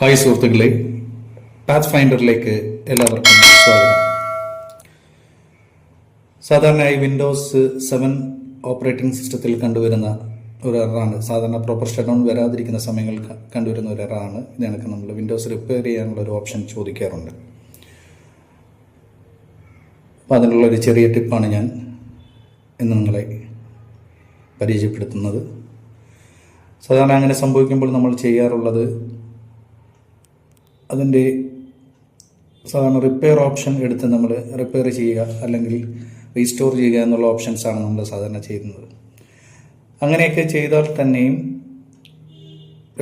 Hi സുഹൃത്തുക്കളെ, path ഫൈൻഡറിലേക്ക് എല്ലാവർക്കും സ്വാഗതം. സാധാരണയായി വിൻഡോസ് 7 ഓപ്പറേറ്റിംഗ് സിസ്റ്റത്തിൽ കണ്ടുവരുന്ന ഒരു എററാണ്. സാധാരണ പ്രോപ്പർ ഷട്ട് ഡൗൺ വരാതിരിക്കുന്ന സമയങ്ങളിൽ കണ്ടുവരുന്ന ഒരു എററാണ്. ഇതിനൊക്കെ നമ്മൾ വിൻഡോസ് റിപ്പയർ ചെയ്യാനുള്ള ഒരു ഓപ്ഷൻ ചോദിക്കാറുണ്ട്. അപ്പോൾ അതിനുള്ള ഒരു ചെറിയ ടിപ്പാണ് ഞാൻ ഇന്ന് നിങ്ങളെ പരിചയപ്പെടുത്തുന്നത്. സാധാരണ അങ്ങനെ സംഭവിക്കുമ്പോൾ നമ്മൾ ചെയ്യാറുള്ളത്, അതിൻ്റെ സാധാരണ റിപ്പയർ ഓപ്ഷൻ എടുത്ത് നമ്മൾ റിപ്പയർ ചെയ്യുക അല്ലെങ്കിൽ റീസ്റ്റോർ ചെയ്യുക എന്നുള്ള ഓപ്ഷൻസാണ് നമ്മൾ സാധാരണ ചെയ്യുന്നത്. അങ്ങനെയൊക്കെ ചെയ്താൽ തന്നെയും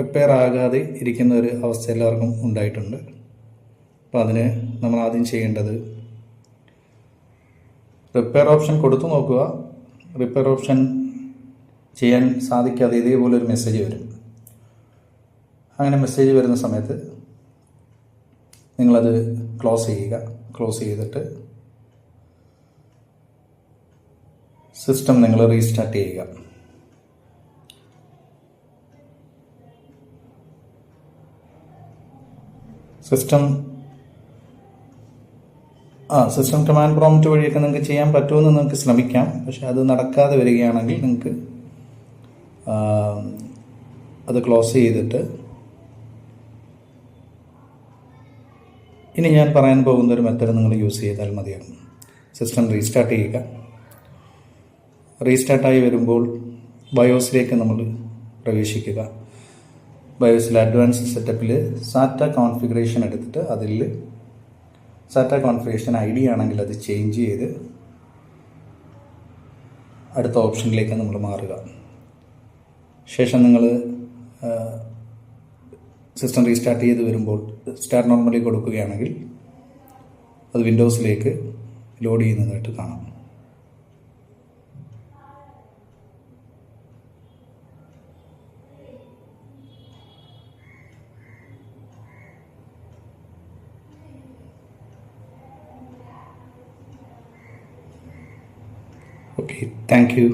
റിപ്പയർ ആകാതെ ഇരിക്കുന്ന ഒരു അവസ്ഥ എല്ലാവർക്കും ഉണ്ടായിട്ടുണ്ട്. അപ്പോൾ അതിന് നമ്മൾ ആദ്യം ചെയ്യേണ്ടത്, റിപ്പയർ ഓപ്ഷൻ കൊടുത്തു നോക്കുക. റിപ്പയർ ഓപ്ഷൻ ചെയ്യാൻ സാധിക്കാതെ ഇതേപോലെ ഒരു മെസ്സേജ് വരും. അങ്ങനെ മെസ്സേജ് വരുന്ന സമയത്ത് നിങ്ങളത് ക്ലോസ് ചെയ്യുക. ക്ലോസ് ചെയ്തിട്ട് സിസ്റ്റം നിങ്ങൾ റീസ്റ്റാർട്ട് ചെയ്യുക. സിസ്റ്റം കമാൻഡ് പ്രോംപ്റ്റ് വഴിയൊക്കെ നിങ്ങൾക്ക് ചെയ്യാൻ പറ്റുമെന്ന് നിങ്ങൾക്ക് ശ്രമിക്കാം. പക്ഷെ അത് നടക്കാതെ വരികയാണെങ്കിൽ നിങ്ങൾക്ക് അത് ക്ലോസ് ചെയ്തിട്ട് ഇനി ഞാൻ പറയാൻ പോകുന്ന ഒരു മെത്തേഡ് നിങ്ങൾ യൂസ് ചെയ്താൽ മതിയാകും. സിസ്റ്റം റീസ്റ്റാർട്ട് ചെയ്യുക. റീസ്റ്റാർട്ടായി വരുമ്പോൾ ബയോസിലേക്ക് നമ്മൾ പ്രവേശിക്കുക. ബയോസിൽ അഡ്വാൻസ് സെറ്റപ്പിൽ സാറ്റ കോൺഫിഗറേഷൻ എടുത്തിട്ട് അതിൽ സാറ്റ കോൺഫിഗറേഷൻ ID ആണെങ്കിൽ അത് ചേഞ്ച് ചെയ്ത് അടുത്ത ഓപ്ഷനിലേക്ക് നമ്മൾ മാറുക. ശേഷം നിങ്ങൾ സിസ്റ്റം റീസ്റ്റാർട്ട് ചെയ്ത് വരുമ്പോൾ സ്റ്റാർട്ട് നോർമലി കൊടുക്കുകയാണെങ്കിൽ അത് വിൻഡോസിലേക്ക് ലോഡ് ചെയ്യുന്നതായിട്ട് കാണാം. Okay, thank you.